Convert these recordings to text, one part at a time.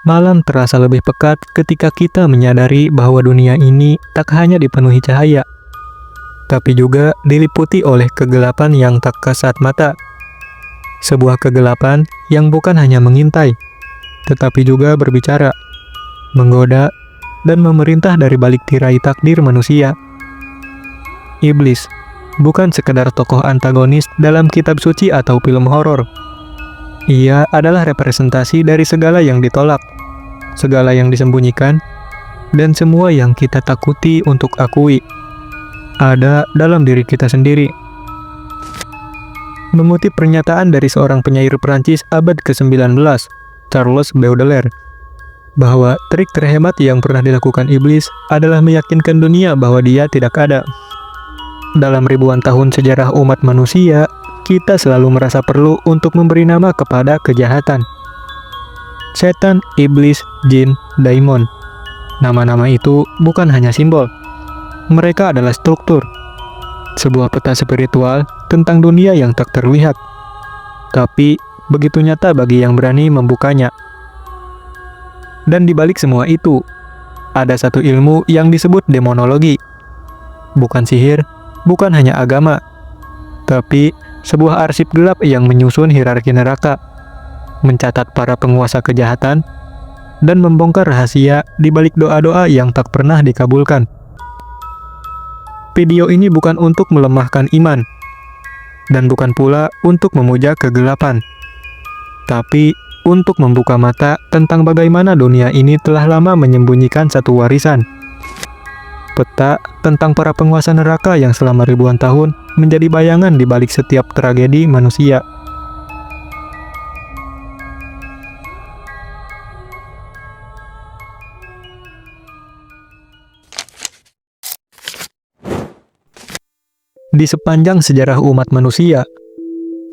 Malam terasa lebih pekat ketika kita menyadari bahwa dunia ini tak hanya dipenuhi cahaya, tapi juga diliputi oleh kegelapan yang tak kasat mata. Sebuah kegelapan yang bukan hanya mengintai, tetapi juga berbicara, menggoda, dan memerintah dari balik tirai takdir manusia. Iblis bukan sekedar tokoh antagonis dalam kitab suci atau film horor. Ia adalah representasi dari segala yang ditolak, segala yang disembunyikan, dan semua yang kita takuti untuk akui ada dalam diri kita sendiri. Mengutip pernyataan dari seorang penyair Prancis abad ke-19, Charles Baudelaire, bahwa trik terhebat yang pernah dilakukan iblis adalah meyakinkan dunia bahwa dia tidak ada. Dalam ribuan tahun sejarah umat manusia, kita selalu merasa perlu untuk memberi nama kepada kejahatan. Setan, iblis, jin, daimon. Nama-nama itu bukan hanya simbol. Mereka adalah struktur. Sebuah peta spiritual tentang dunia yang tak terlihat. Tapi begitu nyata bagi yang berani membukanya. Dan di balik semua itu, ada satu ilmu yang disebut demonologi. Bukan sihir, bukan hanya agama, tapi sebuah arsip gelap yang menyusun hierarki neraka, mencatat para penguasa kejahatan, dan membongkar rahasia di balik doa-doa yang tak pernah dikabulkan. Video ini bukan untuk melemahkan iman, dan bukan pula untuk memuja kegelapan, tapi untuk membuka mata tentang bagaimana dunia ini telah lama menyembunyikan satu warisan. Peta tentang para penguasa neraka yang selama ribuan tahun menjadi bayangan di balik setiap tragedi manusia. Di sepanjang sejarah umat manusia,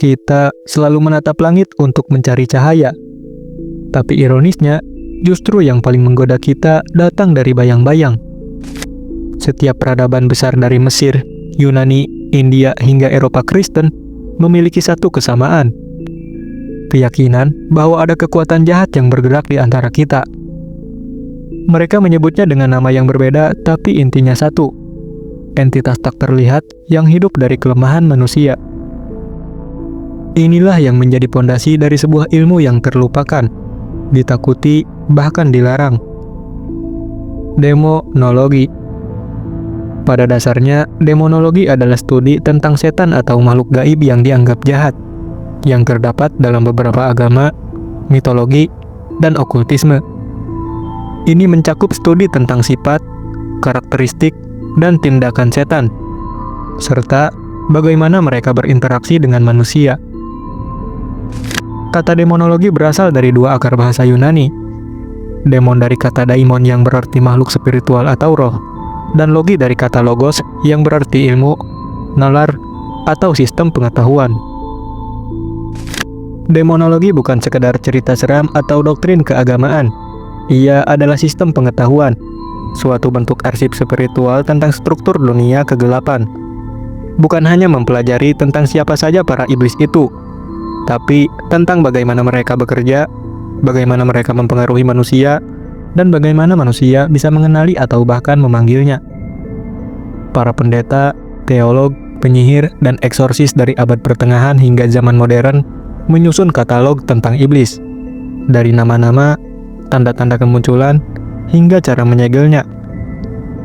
kita selalu menatap langit untuk mencari cahaya. Tapi ironisnya, justru yang paling menggoda kita datang dari bayang-bayang. Setiap peradaban besar dari Mesir, Yunani, India, hingga Eropa Kristen memiliki satu kesamaan. Keyakinan bahwa ada kekuatan jahat yang bergerak di antara kita. Mereka menyebutnya dengan nama yang berbeda, tapi intinya satu. Entitas tak terlihat yang hidup dari kelemahan manusia. Inilah yang menjadi pondasi dari sebuah ilmu yang terlupakan, ditakuti, bahkan dilarang. Demonologi. Pada dasarnya, demonologi adalah studi tentang setan atau makhluk gaib yang dianggap jahat, yang terdapat dalam beberapa agama, mitologi, dan okultisme. Ini mencakup studi tentang sifat, karakteristik, dan tindakan setan, serta bagaimana mereka berinteraksi dengan manusia. Kata demonologi berasal dari dua akar bahasa Yunani. Demon dari kata daimon yang berarti makhluk spiritual atau roh, dan logi dari kata logos yang berarti ilmu, nalar, atau sistem pengetahuan. Demonologi bukan sekedar cerita seram atau doktrin keagamaan. Ia adalah sistem pengetahuan, suatu bentuk arsip spiritual tentang struktur dunia kegelapan. Bukan hanya mempelajari tentang siapa saja para iblis itu, tapi tentang bagaimana mereka bekerja, bagaimana mereka mempengaruhi manusia, dan bagaimana manusia bisa mengenali atau bahkan memanggilnya. Para pendeta, teolog, penyihir, dan eksorsis dari abad pertengahan hingga zaman modern menyusun katalog tentang iblis. Dari nama-nama, tanda-tanda kemunculan, hingga cara menyegelnya.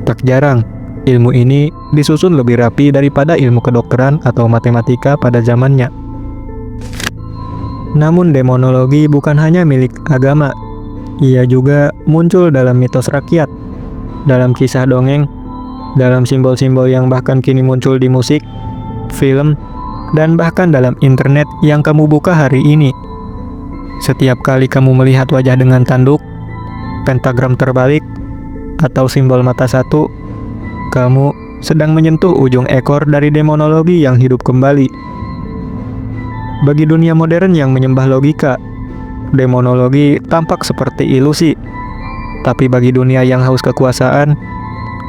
Tak jarang, ilmu ini disusun lebih rapi daripada ilmu kedokteran atau matematika pada zamannya. Namun demonologi bukan hanya milik agama. Ia juga muncul dalam mitos rakyat, dalam kisah dongeng, dalam simbol-simbol yang bahkan kini muncul di musik, film, dan bahkan dalam internet yang kamu buka hari ini. Setiap kali kamu melihat wajah dengan tanduk, pentagram terbalik, atau simbol mata satu, kamu sedang menyentuh ujung ekor dari demonologi yang hidup kembali. Bagi dunia modern yang menyembah logika, demonologi tampak seperti ilusi. Tapi bagi dunia yang haus kekuasaan,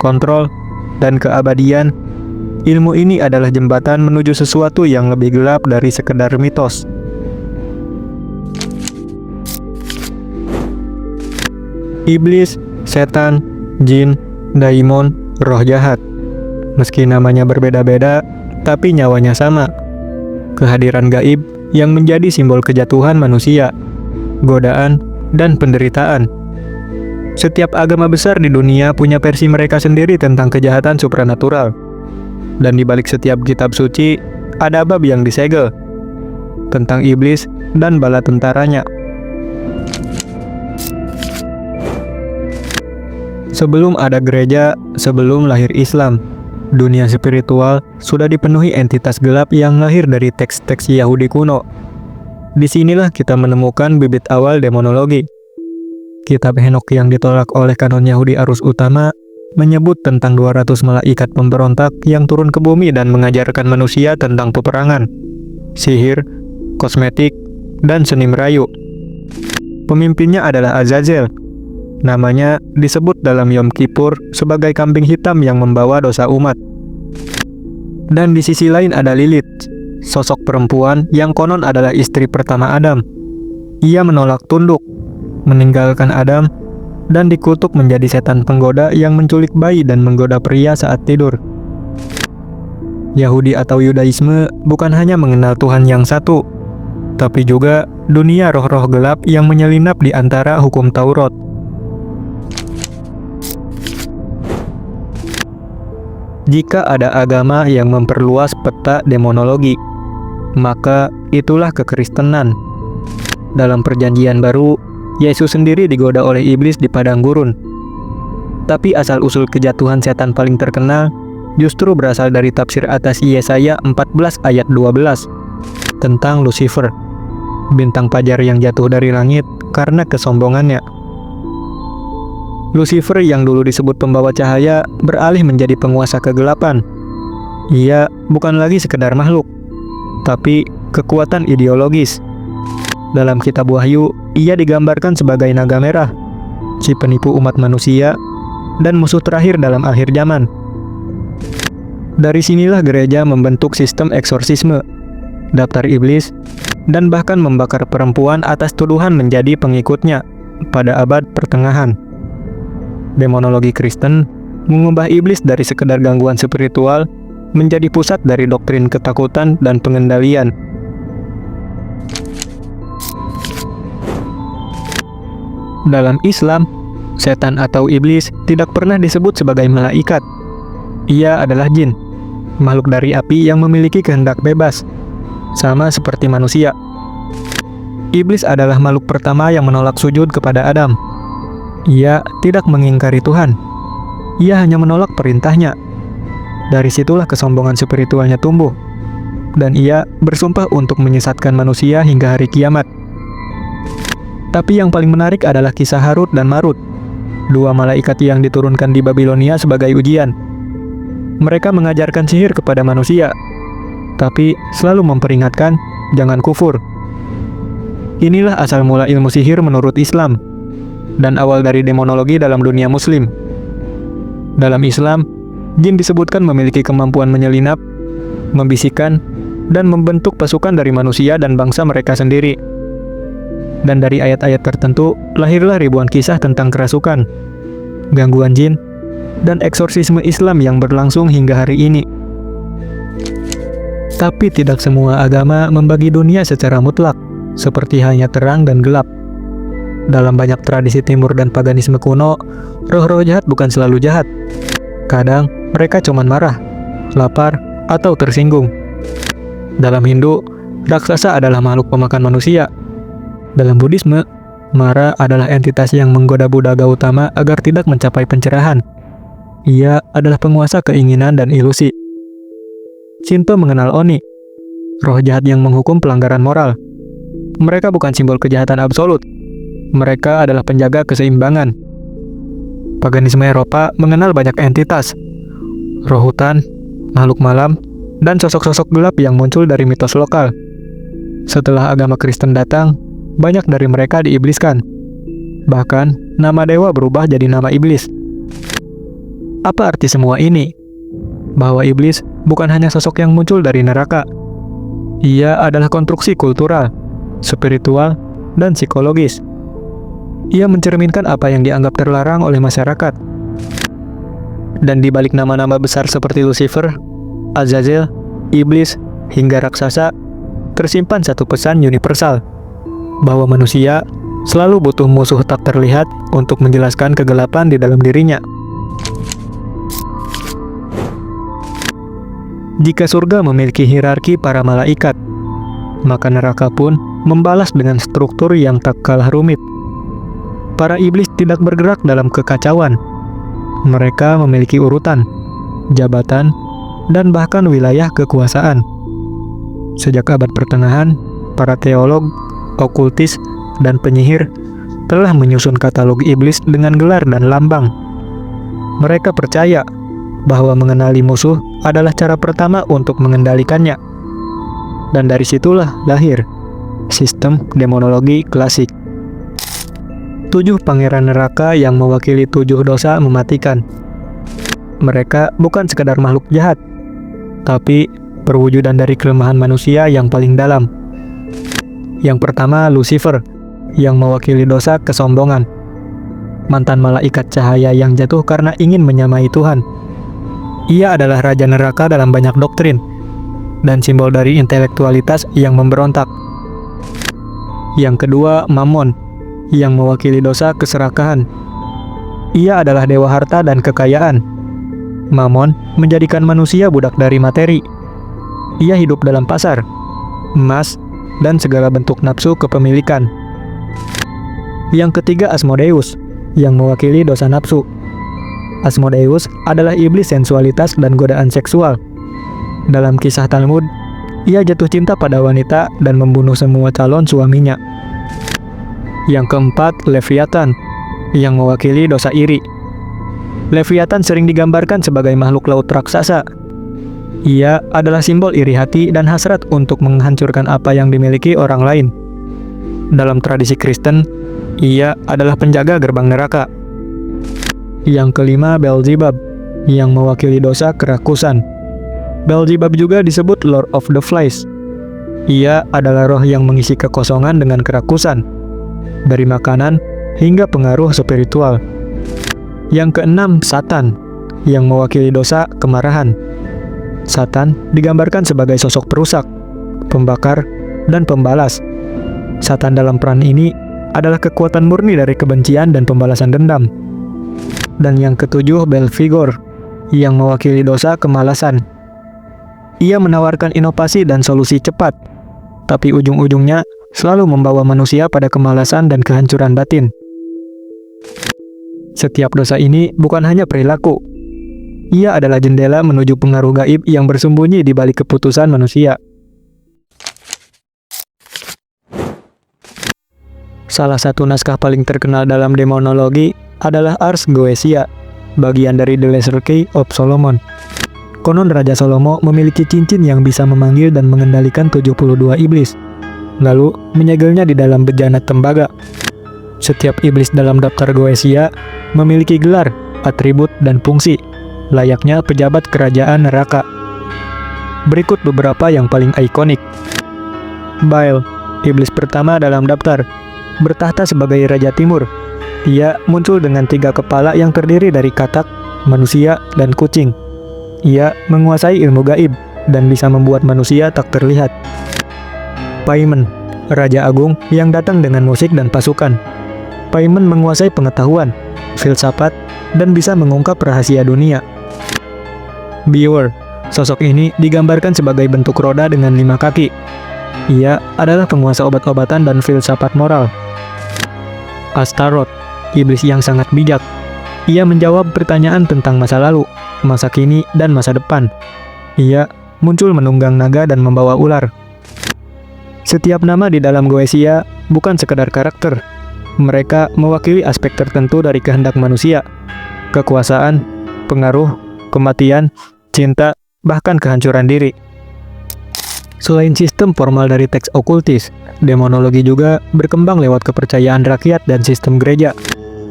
kontrol, dan keabadian, ilmu ini adalah jembatan menuju sesuatu yang lebih gelap dari sekedar mitos. iblis, setan, jin, daimon, roh jahat. Meski namanya berbeda-beda, tapi nyawanya sama. Kehadiran gaib yang menjadi simbol kejatuhan manusia, godaan, dan penderitaan. Setiap agama besar di dunia punya versi mereka sendiri tentang kejahatan supranatural. Dan di balik setiap kitab suci, ada bab yang disegel tentang iblis dan bala tentaranya. Sebelum ada gereja, sebelum lahir Islam, dunia spiritual sudah dipenuhi entitas gelap yang lahir dari teks-teks Yahudi kuno. Disinilah kita menemukan bibit awal demonologi. Kitab Henokh yang ditolak oleh kanon Yahudi arus utama menyebut tentang 200 malaikat pemberontak yang turun ke bumi dan mengajarkan manusia tentang peperangan, sihir, kosmetik, dan seni merayu. Pemimpinnya adalah Azazel. Namanya disebut dalam Yom Kippur sebagai kambing hitam yang membawa dosa umat. Dan di sisi lain ada Lilith, sosok perempuan yang konon adalah istri pertama Adam. Ia menolak tunduk, meninggalkan Adam, dan dikutuk menjadi setan penggoda yang menculik bayi dan menggoda pria saat tidur. Yahudi atau Yudaisme bukan hanya mengenal Tuhan yang satu, tapi juga dunia roh-roh gelap yang menyelinap di antara hukum Taurat. Jika ada agama yang memperluas peta demonologi, maka itulah kekristenan. Dalam Perjanjian Baru, Yesus sendiri digoda oleh iblis di padang gurun. Tapi asal-usul kejatuhan setan paling terkenal justru berasal dari tafsir atas Yesaya 14 ayat 12 tentang Lucifer, bintang fajar yang jatuh dari langit karena kesombongannya. Lucifer yang dulu disebut pembawa cahaya beralih menjadi penguasa kegelapan. Ia bukan lagi sekedar makhluk, tapi kekuatan ideologis. Dalam kitab Wahyu, ia digambarkan sebagai naga merah, si penipu umat manusia, dan musuh terakhir dalam akhir zaman. Dari sinilah gereja membentuk sistem eksorsisme, daftar iblis, dan bahkan membakar perempuan atas tuduhan menjadi pengikutnya pada abad pertengahan. Demonologi Kristen mengubah iblis dari sekedar gangguan spiritual menjadi pusat dari doktrin ketakutan dan pengendalian. Dalam Islam, setan atau iblis tidak pernah disebut sebagai malaikat. Ia adalah jin, makhluk dari api yang memiliki kehendak bebas, sama seperti manusia. Iblis adalah makhluk pertama yang menolak sujud kepada Adam. Ia tidak mengingkari Tuhan. Ia hanya menolak perintahnya. Dari situlah kesombongan spiritualnya tumbuh. Dan ia bersumpah untuk menyesatkan manusia hingga hari kiamat. Tapi yang paling menarik adalah kisah Harut dan Marut, dua malaikat yang diturunkan di Babilonia sebagai ujian. Mereka mengajarkan sihir kepada manusia, tapi selalu memperingatkan, jangan kufur. Inilah asal mula ilmu sihir menurut Islam, dan awal dari demonologi dalam dunia muslim. Dalam Islam, jin disebutkan memiliki kemampuan menyelinap, membisikkan, dan membentuk pasukan dari manusia dan bangsa mereka sendiri. Dan dari ayat-ayat tertentu, lahirlah ribuan kisah tentang kerasukan, gangguan jin, dan eksorsisme Islam yang berlangsung hingga hari ini. Tapi tidak semua agama membagi dunia secara mutlak, seperti hanya terang dan gelap. Dalam banyak tradisi timur dan paganisme kuno, roh-roh jahat bukan selalu jahat. Kadang mereka cuma marah, lapar, atau tersinggung. Dalam Hindu, raksasa adalah makhluk pemakan manusia. Dalam Buddhisme, Mara adalah entitas yang menggoda Buddha Gautama agar tidak mencapai pencerahan. Ia adalah penguasa keinginan dan ilusi. Shinto mengenal Oni, roh jahat yang menghukum pelanggaran moral. Mereka bukan simbol kejahatan absolut. Mereka adalah penjaga keseimbangan. Paganisme Eropa mengenal banyak entitas, roh hutan, makhluk malam, dan sosok-sosok gelap yang muncul dari mitos lokal. Setelah agama Kristen datang, banyak dari mereka diibliskan. Bahkan, nama dewa berubah jadi nama iblis. Apa arti semua ini? Bahwa iblis bukan hanya sosok yang muncul dari neraka. Ia adalah konstruksi kultural, spiritual, dan psikologis. Ia mencerminkan apa yang dianggap terlarang oleh masyarakat. Dan di balik nama-nama besar seperti Lucifer, Azazel, Iblis, hingga raksasa, tersimpan satu pesan universal, bahwa manusia selalu butuh musuh tak terlihat untuk menjelaskan kegelapan di dalam dirinya. Jika surga memiliki hierarki para malaikat, maka neraka pun membalas dengan struktur yang tak kalah rumit. Para iblis tidak bergerak dalam kekacauan. Mereka memiliki urutan, jabatan, dan bahkan wilayah kekuasaan. Sejak abad pertengahan, para teolog, okultis, dan penyihir telah menyusun katalog iblis dengan gelar dan lambang. Mereka percaya bahwa mengenali musuh adalah cara pertama untuk mengendalikannya. Dan dari situlah lahir sistem demonologi klasik. 7 pangeran neraka yang mewakili 7 dosa mematikan. Mereka bukan sekadar makhluk jahat, tapi perwujudan dari kelemahan manusia yang paling dalam. Yang pertama, Lucifer, yang mewakili dosa kesombongan. Mantan malaikat cahaya yang jatuh karena ingin menyamai Tuhan. Ia adalah raja neraka dalam banyak doktrin, dan simbol dari intelektualitas yang memberontak. Yang kedua, Mammon, yang mewakili dosa keserakahan. Ia adalah dewa harta dan kekayaan. Mammon menjadikan manusia budak dari materi. Ia hidup dalam pasar, emas, dan segala bentuk nafsu kepemilikan. Yang ketiga, Asmodeus, yang mewakili dosa nafsu. Asmodeus adalah iblis sensualitas dan godaan seksual. Dalam kisah Talmud, ia jatuh cinta pada wanita dan membunuh semua calon suaminya. Yang keempat, Leviathan, yang mewakili dosa iri. Leviathan sering digambarkan sebagai makhluk laut raksasa. Ia adalah simbol iri hati dan hasrat untuk menghancurkan apa yang dimiliki orang lain. Dalam tradisi Kristen, ia adalah penjaga gerbang neraka. Yang kelima, Beelzebub, yang mewakili dosa kerakusan. Beelzebub juga disebut Lord of the Flies. Ia adalah roh yang mengisi kekosongan dengan kerakusan, dari makanan hingga pengaruh spiritual. Yang keenam, Satan, yang mewakili dosa kemarahan. Satan digambarkan sebagai sosok perusak, pembakar, dan pembalas. Satan dalam peran ini adalah kekuatan murni dari kebencian dan pembalasan dendam. Dan yang ketujuh, Belphegor, yang mewakili dosa kemalasan. Ia menawarkan inovasi dan solusi cepat, tapi ujung-ujungnya selalu membawa manusia pada kemalasan dan kehancuran batin. Setiap dosa ini bukan hanya perilaku. Ia adalah jendela menuju pengaruh gaib yang bersembunyi di balik keputusan manusia. Salah satu naskah paling terkenal dalam demonologi adalah Ars Goetia, bagian dari The Lesser Key of Solomon. Konon Raja Salomo memiliki cincin yang bisa memanggil dan mengendalikan 72 iblis, lalu menyegelnya di dalam bejana tembaga. Setiap iblis dalam daftar Goetia memiliki gelar, atribut, dan fungsi, layaknya pejabat kerajaan neraka. Berikut beberapa yang paling ikonik. Baal, iblis pertama dalam daftar, bertahta sebagai Raja Timur. Ia muncul dengan 3 kepala yang terdiri dari katak, manusia, dan kucing. Ia menguasai ilmu gaib dan bisa membuat manusia tak terlihat. Paimon, Raja Agung yang datang dengan musik dan pasukan. Paimon menguasai pengetahuan, filsafat, dan bisa mengungkap rahasia dunia. Beor, sosok ini digambarkan sebagai bentuk roda dengan 5 kaki. Ia adalah penguasa obat-obatan dan filsafat moral. Astaroth, iblis yang sangat bijak. Ia menjawab pertanyaan tentang masa lalu, masa kini, dan masa depan. Ia muncul menunggang naga dan membawa ular. Setiap nama di dalam Goetia bukan sekedar karakter. Mereka mewakili aspek tertentu dari kehendak manusia. Kekuasaan, pengaruh, kematian, cinta, bahkan kehancuran diri. Selain sistem formal dari teks okultis, demonologi juga berkembang lewat kepercayaan rakyat dan sistem gereja,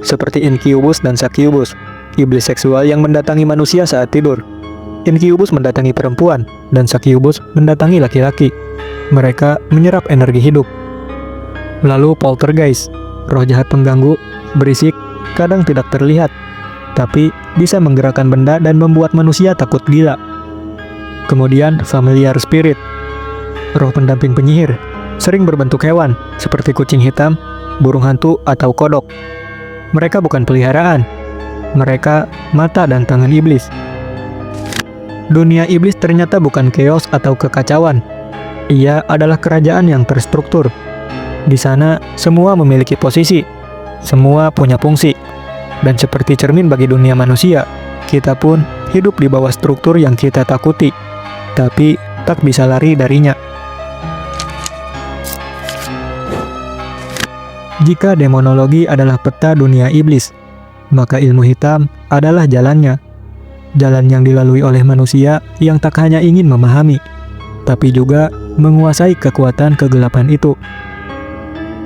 seperti Incubus dan Succubus, iblis seksual yang mendatangi manusia saat tidur. Incubus mendatangi perempuan, dan Succubus mendatangi laki-laki. Mereka menyerap energi hidup. Lalu poltergeist, roh jahat pengganggu, berisik, kadang tidak terlihat, tapi bisa menggerakkan benda dan membuat manusia takut gila. Kemudian familiar spirit, roh pendamping penyihir, sering berbentuk hewan seperti kucing hitam, burung hantu, atau kodok. Mereka bukan peliharaan, mereka mata dan tangan iblis. Dunia iblis ternyata bukan chaos atau kekacauan. Ia adalah kerajaan yang terstruktur. Di sana, semua memiliki posisi, semua punya fungsi. Dan seperti cermin bagi dunia manusia, kita pun hidup di bawah struktur yang kita takuti, tapi tak bisa lari darinya. Jika demonologi adalah peta dunia iblis, maka ilmu hitam adalah jalannya. Jalan yang dilalui oleh manusia yang tak hanya ingin memahami, tapi juga menguasai kekuatan kegelapan itu.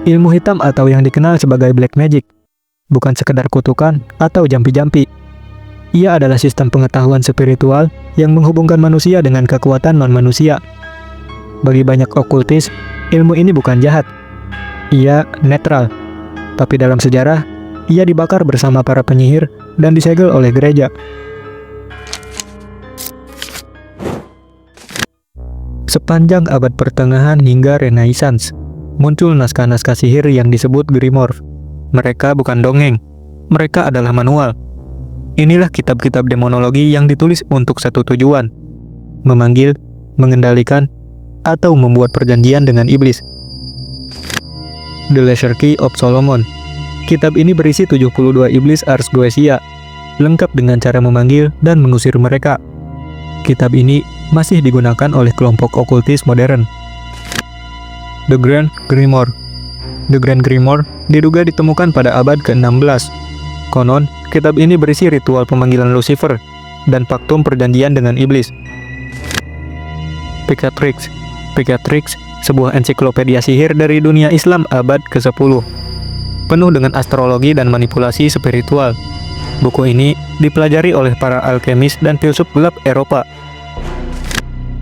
Ilmu hitam atau yang dikenal sebagai black magic bukan sekedar kutukan atau jampi-jampi. Ia adalah sistem pengetahuan spiritual yang menghubungkan manusia dengan kekuatan non-manusia. Bagi banyak okultis, ilmu ini bukan jahat. Ia netral. Tapi dalam sejarah, ia dibakar bersama para penyihir dan disegel oleh gereja. Sepanjang abad pertengahan hingga Renaissance, muncul naskah-naskah sihir yang disebut grimoire. Mereka bukan dongeng, mereka adalah manual. Inilah kitab-kitab demonologi yang ditulis untuk satu tujuan: memanggil, mengendalikan, atau membuat perjanjian dengan iblis. The Lesser Key of Solomon. Kitab ini berisi 72 iblis Ars Goetia, lengkap dengan cara memanggil dan mengusir mereka. Kitab ini masih digunakan oleh kelompok okultis modern. The Grand Grimoire. The Grand Grimoire diduga ditemukan pada abad ke-16. Konon, kitab ini berisi ritual pemanggilan Lucifer dan paktum perjanjian dengan iblis. Picatrix. Picatrix, sebuah ensiklopedia sihir dari dunia Islam abad ke-10. Penuh dengan astrologi dan manipulasi spiritual. Buku ini dipelajari oleh para alkemis dan filsuf gelap Eropa.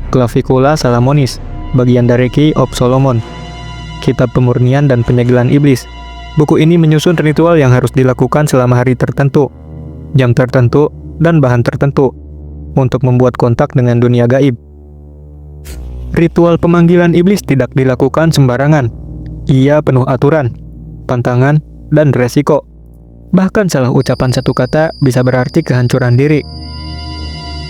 Clavicula Salomonis, bagian dari Key of Solomon. Kitab pemurnian dan penyegelan iblis. Buku ini menyusun ritual yang harus dilakukan selama hari tertentu, jam tertentu, dan bahan tertentu untuk membuat kontak dengan dunia gaib. Ritual pemanggilan iblis tidak dilakukan sembarangan. Ia penuh aturan, pantangan, dan resiko. Bahkan salah ucapan satu kata bisa berarti kehancuran diri.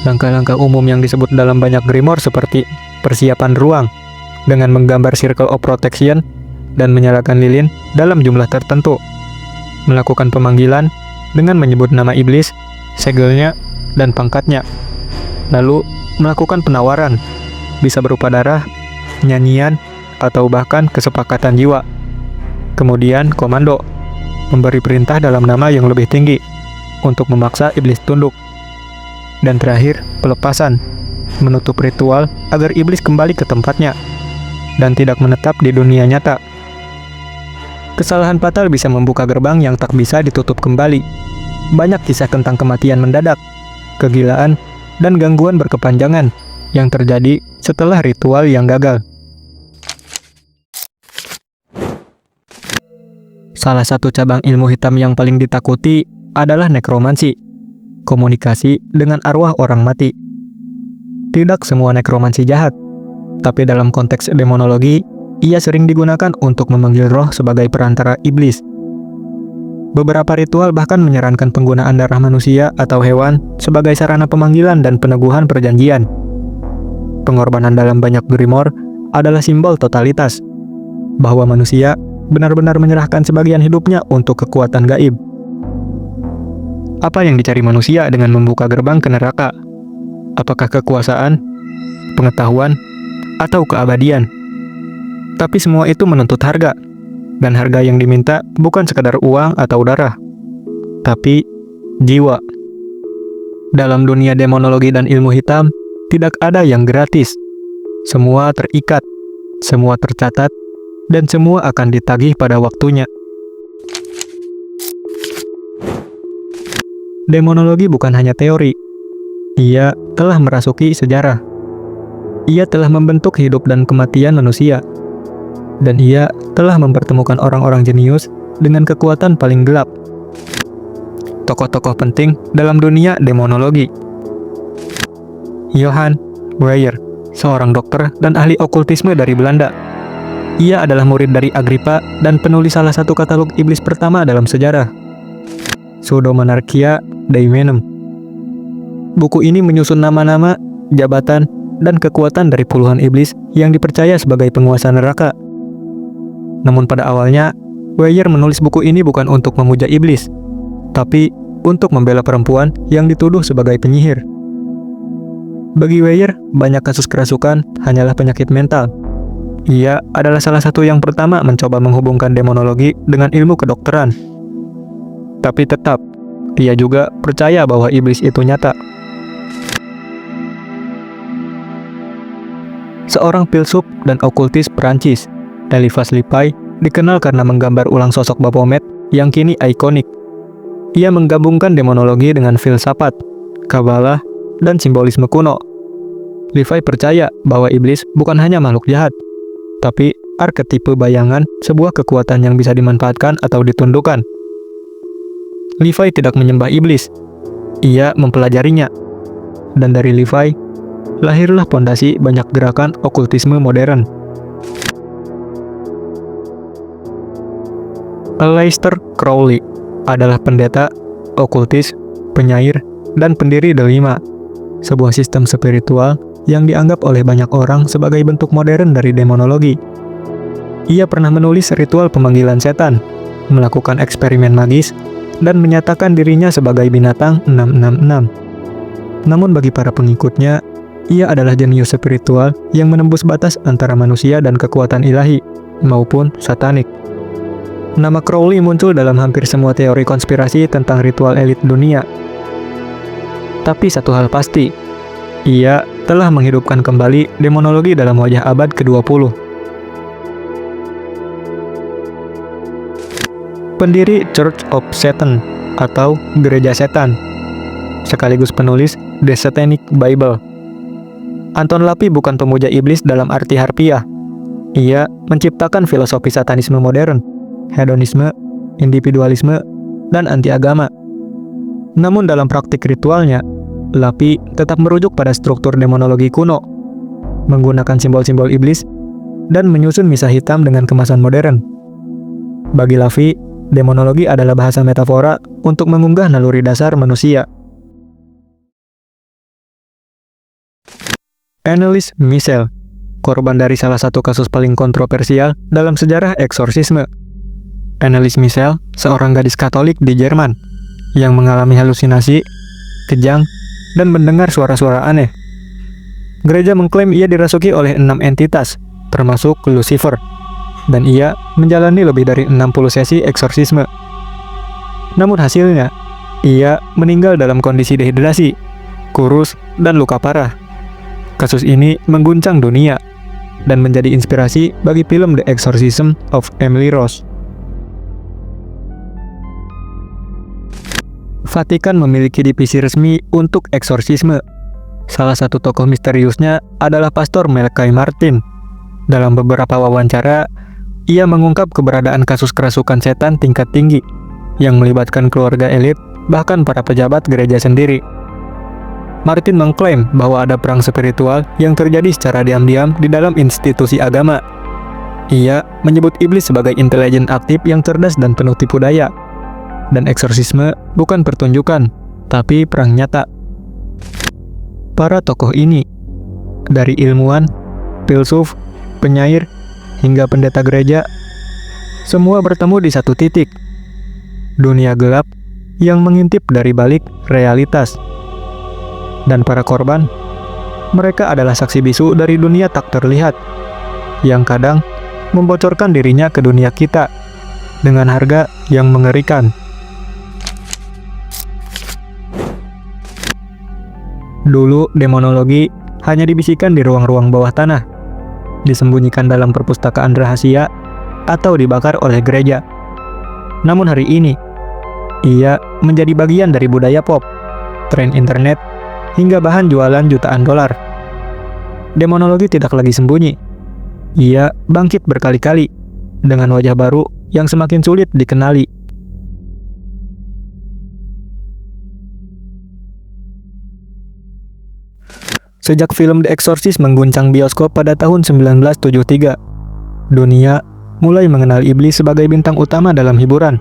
Langkah-langkah umum yang disebut dalam banyak grimoire seperti persiapan ruang dengan menggambar circle of protection dan menyalakan lilin dalam jumlah tertentu, melakukan pemanggilan dengan menyebut nama iblis, segelnya, dan pangkatnya, lalu melakukan penawaran, bisa berupa darah, nyanyian, atau bahkan kesepakatan jiwa. Kemudian komando, memberi perintah dalam nama yang lebih tinggi untuk memaksa iblis tunduk. Dan terakhir, pelepasan, menutup ritual agar iblis kembali ke tempatnya dan tidak menetap di dunia nyata. Kesalahan fatal bisa membuka gerbang yang tak bisa ditutup kembali. Banyak kisah tentang kematian mendadak, kegilaan, dan gangguan berkepanjangan yang terjadi setelah ritual yang gagal. Salah satu cabang ilmu hitam yang paling ditakuti adalah nekromansi, komunikasi dengan arwah orang mati. Tidak semua nekromansi jahat, tapi dalam konteks demonologi, ia sering digunakan untuk memanggil roh sebagai perantara iblis. Beberapa ritual bahkan menyarankan penggunaan darah manusia atau hewan sebagai sarana pemanggilan dan peneguhan perjanjian. Pengorbanan dalam banyak grimoire adalah simbol totalitas, bahwa manusia benar-benar menyerahkan sebagian hidupnya untuk kekuatan gaib. Apa yang dicari manusia dengan membuka gerbang ke neraka? Apakah kekuasaan, pengetahuan, atau keabadian? Tapi semua itu menuntut harga, dan harga yang diminta bukan sekadar uang atau darah, tapi jiwa. Dalam dunia demonologi dan ilmu hitam, tidak ada yang gratis. Semua terikat, semua tercatat, dan semua akan ditagih pada waktunya. Demonologi bukan hanya teori. Ia telah merasuki sejarah. Ia telah membentuk hidup dan kematian manusia. Dan ia telah mempertemukan orang-orang jenius dengan kekuatan paling gelap. Tokoh-tokoh penting dalam dunia demonologi. Johann Weyer, seorang dokter dan ahli okultisme dari Belanda. Ia adalah murid dari Agrippa dan penulis salah satu katalog iblis pertama dalam sejarah, Pseudomonarchia Daemonum. Buku ini menyusun nama-nama, jabatan, dan kekuatan dari puluhan iblis yang dipercaya sebagai penguasa neraka. Namun pada awalnya, Weyer menulis buku ini bukan untuk memuja iblis, tapi untuk membela perempuan yang dituduh sebagai penyihir. Bagi Weyer, banyak kasus kerasukan hanyalah penyakit mental. Ia adalah salah satu yang pertama mencoba menghubungkan demonologi dengan ilmu kedokteran. Tapi tetap, ia juga percaya bahwa iblis itu nyata. Seorang filsuf dan okultis Prancis, Eliphas Levi, dikenal karena menggambar ulang sosok Baphomet yang kini ikonik. Ia menggabungkan demonologi dengan filsafat, kabalah, dan simbolisme kuno. Levi percaya bahwa iblis bukan hanya makhluk jahat, tapi arketipe bayangan sebuah kekuatan yang bisa dimanfaatkan atau ditundukkan. Levi tidak menyembah iblis, ia mempelajarinya. Dan dari Levi, lahirlah pondasi banyak gerakan okultisme modern. Aleister Crowley adalah pendeta, okultis, penyair, dan pendiri The Lima, sebuah sistem spiritual yang dianggap oleh banyak orang sebagai bentuk modern dari demonologi. Ia pernah menulis ritual pemanggilan setan, melakukan eksperimen magis, dan menyatakan dirinya sebagai binatang 666. Namun bagi para pengikutnya, ia adalah jenius spiritual yang menembus batas antara manusia dan kekuatan ilahi, maupun satanik. Nama Crowley muncul dalam hampir semua teori konspirasi tentang ritual elit dunia. Tapi satu hal pasti, ia telah menghidupkan kembali demonologi dalam wajah abad ke-20. Pendiri Church of Satan atau Gereja Setan, sekaligus penulis The Satanic Bible. Anton LaVey bukan pemuja iblis dalam arti harfiah. Ia menciptakan filosofi satanisme modern, hedonisme, individualisme, dan anti-agama. Namun dalam praktik ritualnya, LaVey tetap merujuk pada struktur demonologi kuno, menggunakan simbol-simbol iblis, dan menyusun misa hitam dengan kemasan modern. Bagi LaVey, demonologi adalah bahasa metafora untuk mengunggah naluri dasar manusia. Anneliese Michel, korban dari salah satu kasus paling kontroversial dalam sejarah eksorsisme. Anneliese Michel, seorang gadis Katolik di Jerman, yang mengalami halusinasi, kejang, dan mendengar suara-suara aneh. Gereja mengklaim ia dirasuki oleh 6 entitas, termasuk Lucifer, dan ia menjalani lebih dari 60 sesi eksorsisme. Namun hasilnya, ia meninggal dalam kondisi dehidrasi, kurus, dan luka parah. Kasus ini mengguncang dunia, dan menjadi inspirasi bagi film The Exorcism of Emily Rose. Vatikan memiliki divisi resmi untuk eksorsisme. Salah satu tokoh misteriusnya adalah Pastor Malachi Martin. Dalam beberapa wawancara, ia mengungkap keberadaan kasus kerasukan setan tingkat tinggi yang melibatkan keluarga elit, bahkan para pejabat gereja sendiri. Martin mengklaim bahwa ada perang spiritual yang terjadi secara diam-diam di dalam institusi agama. Ia menyebut iblis sebagai intelijen aktif yang cerdas dan penuh tipu daya. Dan eksorsisme bukan pertunjukan, tapi perang nyata. Para tokoh ini, dari ilmuwan, filsuf, penyair, hingga pendeta gereja, semua bertemu di satu titik. Dunia gelap yang mengintip dari balik realitas. Dan para korban, mereka adalah saksi bisu dari dunia tak terlihat, yang kadang membocorkan dirinya ke dunia kita, dengan harga yang mengerikan. Dulu, demonologi hanya dibisikkan di ruang-ruang bawah tanah, disembunyikan dalam perpustakaan rahasia, atau dibakar oleh gereja. Namun hari ini, ia menjadi bagian dari budaya pop, tren internet, hingga bahan jualan jutaan dolar. Demonologi tidak lagi sembunyi. Ia bangkit berkali-kali, dengan wajah baru yang semakin sulit dikenali. Sejak film The Exorcist mengguncang bioskop pada tahun 1973, dunia mulai mengenal iblis sebagai bintang utama dalam hiburan.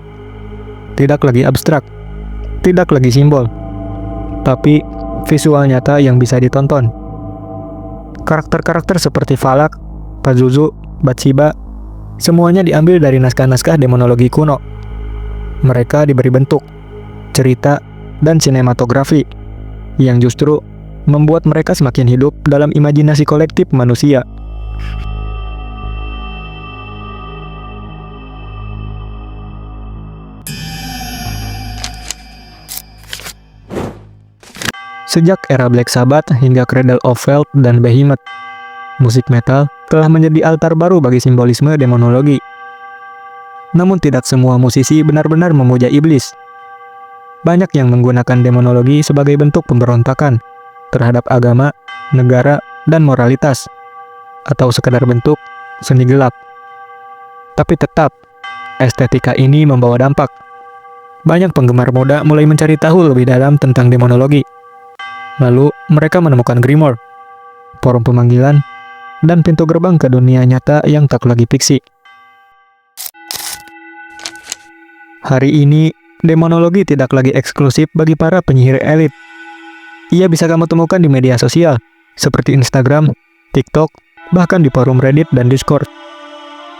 Tidak lagi abstrak, tidak lagi simbol, tapi visual nyata yang bisa ditonton. Karakter-karakter seperti Valak, Pazuzu, Bathsheba, semuanya diambil dari naskah-naskah demonologi kuno. Mereka diberi bentuk, cerita, dan sinematografi yang justru membuat mereka semakin hidup dalam imajinasi kolektif manusia. Sejak era Black Sabbath hingga Cradle of Filth dan Behemoth, musik metal telah menjadi altar baru bagi simbolisme demonologi. Namun tidak semua musisi benar-benar memuja iblis. Banyak yang menggunakan demonologi sebagai bentuk pemberontakan terhadap agama, negara, dan moralitas, atau sekadar bentuk seni gelap. Tapi tetap, estetika ini membawa dampak. Banyak penggemar muda mulai mencari tahu lebih dalam tentang demonologi. Lalu, mereka menemukan Grimoire, forum pemanggilan, dan pintu gerbang ke dunia nyata yang tak lagi fiksi. Hari ini, demonologi tidak lagi eksklusif bagi para penyihir elit. Ia bisa kamu temukan di media sosial, seperti Instagram, TikTok, bahkan di forum Reddit dan Discord.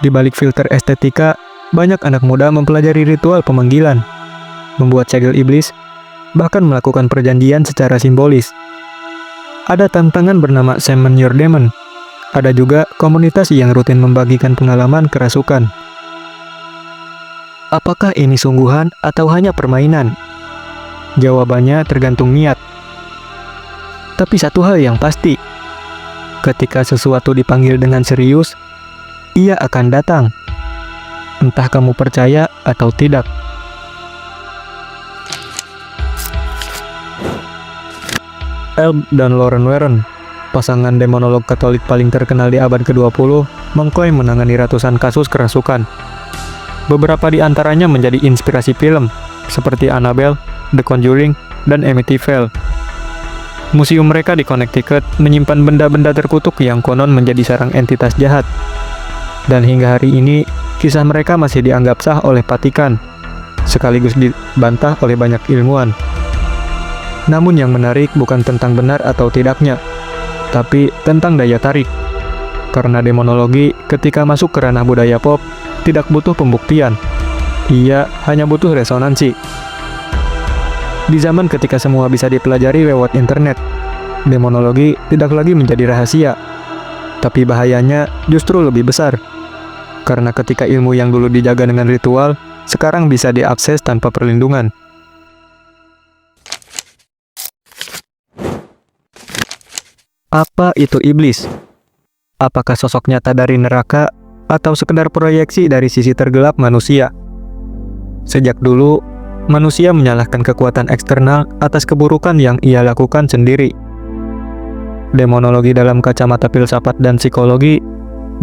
Di balik filter estetika, banyak anak muda mempelajari ritual pemanggilan, membuat segel iblis, bahkan melakukan perjanjian secara simbolis. Ada tantangan bernama Summon Your Demon. Ada juga komunitas yang rutin membagikan pengalaman kerasukan. Apakah ini sungguhan atau hanya permainan? Jawabannya tergantung niat. Tapi satu hal yang pasti, ketika sesuatu dipanggil dengan serius, ia akan datang. Entah kamu percaya atau tidak. Elb dan Lauren Warren, pasangan demonolog Katolik paling terkenal di abad ke-20, mengklaim menangani ratusan kasus kerasukan. Beberapa di antaranya menjadi inspirasi film, seperti Annabelle, The Conjuring, dan Amityville. Museum mereka di Connecticut menyimpan benda-benda terkutuk yang konon menjadi sarang entitas jahat. Dan hingga hari ini, kisah mereka masih dianggap sah oleh Vatikan, sekaligus dibantah oleh banyak ilmuwan. Namun yang menarik bukan tentang benar atau tidaknya, tapi tentang daya tarik. Karena demonologi ketika masuk ke ranah budaya pop, tidak butuh pembuktian. Ia hanya butuh resonansi. Di zaman ketika semua bisa dipelajari lewat internet, demonologi tidak lagi menjadi rahasia. Tapi bahayanya justru lebih besar. Karena ketika ilmu yang dulu dijaga dengan ritual, sekarang bisa diakses tanpa perlindungan. Apa itu iblis? Apakah sosok nyata dari neraka atau sekedar proyeksi dari sisi tergelap manusia? Sejak dulu, manusia menyalahkan kekuatan eksternal atas keburukan yang ia lakukan sendiri. Demonologi dalam kacamata filsafat dan psikologi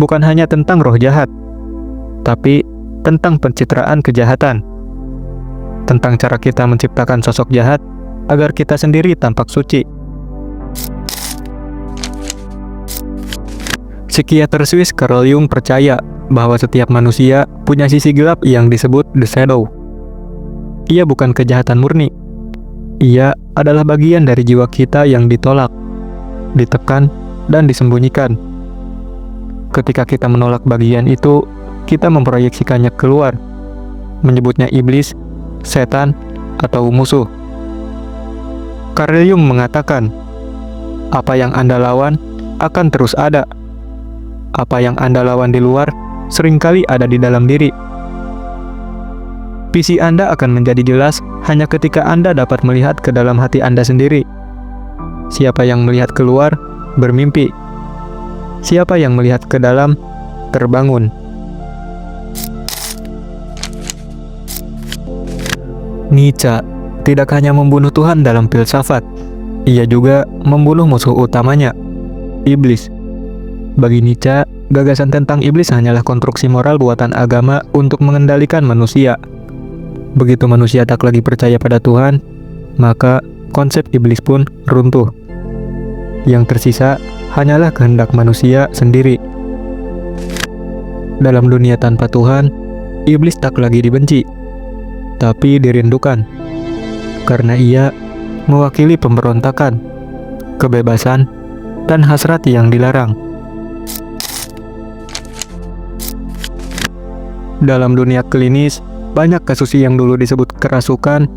bukan hanya tentang roh jahat, tapi tentang pencitraan kejahatan. Tentang cara kita menciptakan sosok jahat agar kita sendiri tampak suci. Psikiater Swiss Carl Jung percaya bahwa setiap manusia punya sisi gelap yang disebut the shadow. Ia bukan kejahatan murni. Ia adalah bagian dari jiwa kita yang ditolak, ditekan, dan disembunyikan. Ketika kita menolak bagian itu, kita memproyeksikannya keluar, menyebutnya iblis, setan, atau musuh. Carl Jung mengatakan, apa yang Anda lawan akan terus ada. Apa yang Anda lawan di luar seringkali ada di dalam diri. Visi Anda akan menjadi jelas hanya ketika Anda dapat melihat ke dalam hati Anda sendiri. Siapa yang melihat keluar, bermimpi. Siapa yang melihat ke dalam, terbangun. Nietzsche tidak hanya membunuh Tuhan dalam filsafat, ia juga membunuh musuh utamanya, iblis. Bagi Nietzsche, gagasan tentang iblis hanyalah konstruksi moral buatan agama untuk mengendalikan manusia. Begitu manusia tak lagi percaya pada Tuhan, maka konsep iblis pun runtuh. Yang tersisa hanyalah kehendak manusia sendiri. Dalam dunia tanpa Tuhan, iblis tak lagi dibenci, tapi dirindukan, karena ia mewakili pemberontakan, kebebasan, dan hasrat yang dilarang. Dalam dunia klinis, banyak kasus yang dulu disebut kerasukan,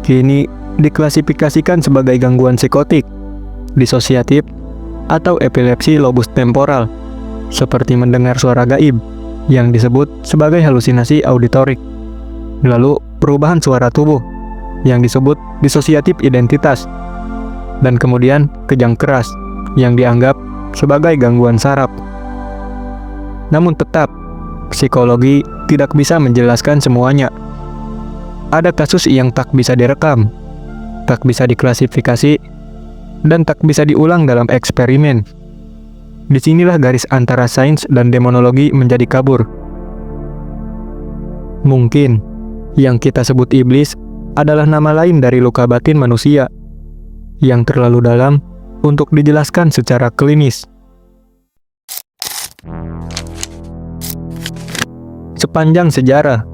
kini diklasifikasikan sebagai gangguan psikotik, disosiatif, atau epilepsi lobus temporal, seperti mendengar suara gaib, yang disebut sebagai halusinasi auditorik. Lalu, perubahan suara tubuh, yang disebut disosiatif identitas, dan kemudian kejang keras, yang dianggap sebagai gangguan saraf. Namun tetap, psikologi tidak bisa menjelaskan semuanya. Ada kasus yang tak bisa direkam, tak bisa diklasifikasi, dan tak bisa diulang dalam eksperimen. Disinilah garis antara sains dan demonologi menjadi kabur. Mungkin yang kita sebut iblis adalah nama lain dari luka batin manusia yang terlalu dalam untuk dijelaskan secara klinis. Sepanjang sejarah,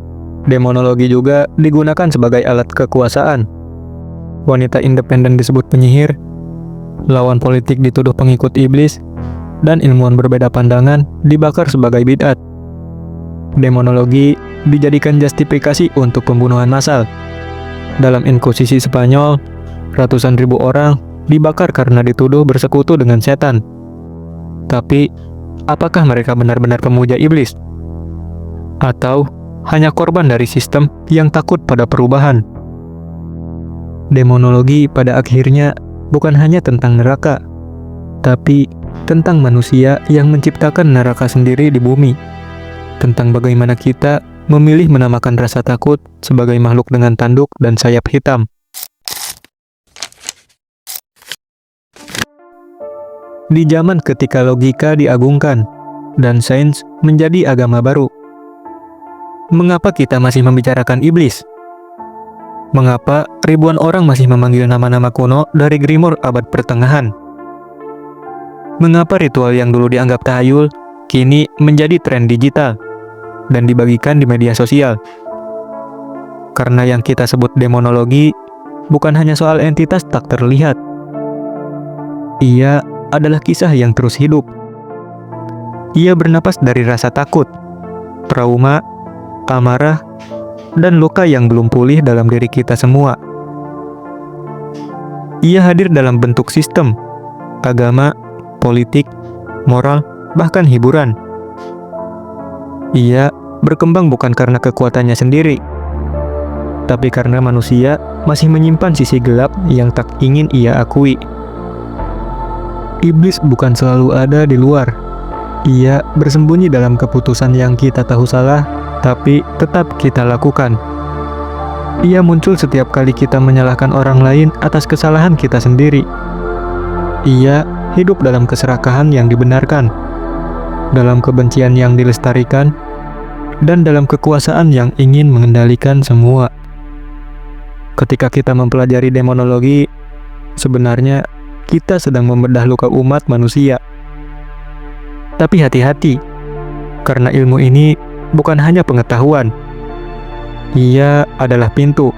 demonologi juga digunakan sebagai alat kekuasaan. Wanita independen disebut penyihir, lawan politik dituduh pengikut iblis, dan ilmuwan berbeda pandangan dibakar sebagai bid'at. Demonologi dijadikan justifikasi untuk pembunuhan massal. Dalam inkuisisi Spanyol, ratusan ribu orang dibakar karena dituduh bersekutu dengan setan. Tapi, apakah mereka benar-benar pemuja iblis? Atau hanya korban dari sistem yang takut pada perubahan? Demonologi pada akhirnya bukan hanya tentang neraka, tapi tentang manusia yang menciptakan neraka sendiri di bumi. Tentang bagaimana kita memilih menamakan rasa takut sebagai makhluk dengan tanduk dan sayap hitam. Di zaman ketika logika diagungkan dan sains menjadi agama baru, mengapa kita masih membicarakan iblis? Mengapa ribuan orang masih memanggil nama-nama kuno dari Grimoire abad pertengahan? Mengapa ritual yang dulu dianggap tahayul kini menjadi tren digital dan dibagikan di media sosial? Karena yang kita sebut demonologi bukan hanya soal entitas tak terlihat. Ia adalah kisah yang terus hidup. Ia bernapas dari rasa takut, trauma, amarah, dan luka yang belum pulih dalam diri kita semua. Ia hadir dalam bentuk sistem, agama, politik, moral, bahkan hiburan. Ia berkembang bukan karena kekuatannya sendiri, tapi karena manusia masih menyimpan sisi gelap yang tak ingin ia akui. Iblis bukan selalu ada di luar. Ia bersembunyi dalam keputusan yang kita tahu salah, tapi tetap kita lakukan. Ia muncul setiap kali kita menyalahkan orang lain atas kesalahan kita sendiri. Ia hidup dalam keserakahan yang dibenarkan, dalam kebencian yang dilestarikan, dan dalam kekuasaan yang ingin mengendalikan semua. Ketika kita mempelajari demonologi, sebenarnya kita sedang membedah luka umat manusia. Tapi hati-hati, karena ilmu ini bukan hanya pengetahuan. Ia adalah pintu,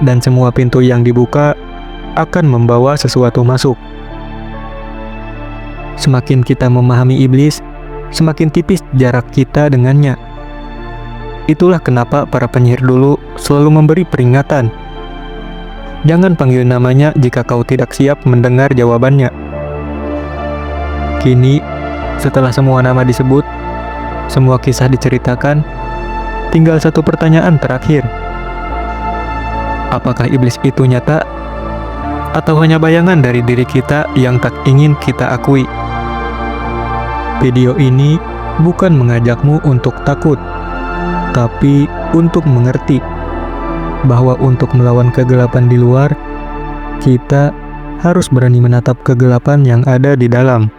dan semua pintu yang dibuka akan membawa sesuatu masuk. Semakin kita memahami iblis, semakin tipis jarak kita dengannya. Itulah kenapa para penyihir dulu selalu memberi peringatan. Jangan panggil namanya jika kau tidak siap mendengar jawabannya. Kini, setelah semua nama disebut, semua kisah diceritakan, tinggal satu pertanyaan terakhir. Apakah iblis itu nyata? Atau hanya bayangan dari diri kita yang tak ingin kita akui? Video ini bukan mengajakmu untuk takut, tapi untuk mengerti bahwa untuk melawan kegelapan di luar, kita harus berani menatap kegelapan yang ada di dalam.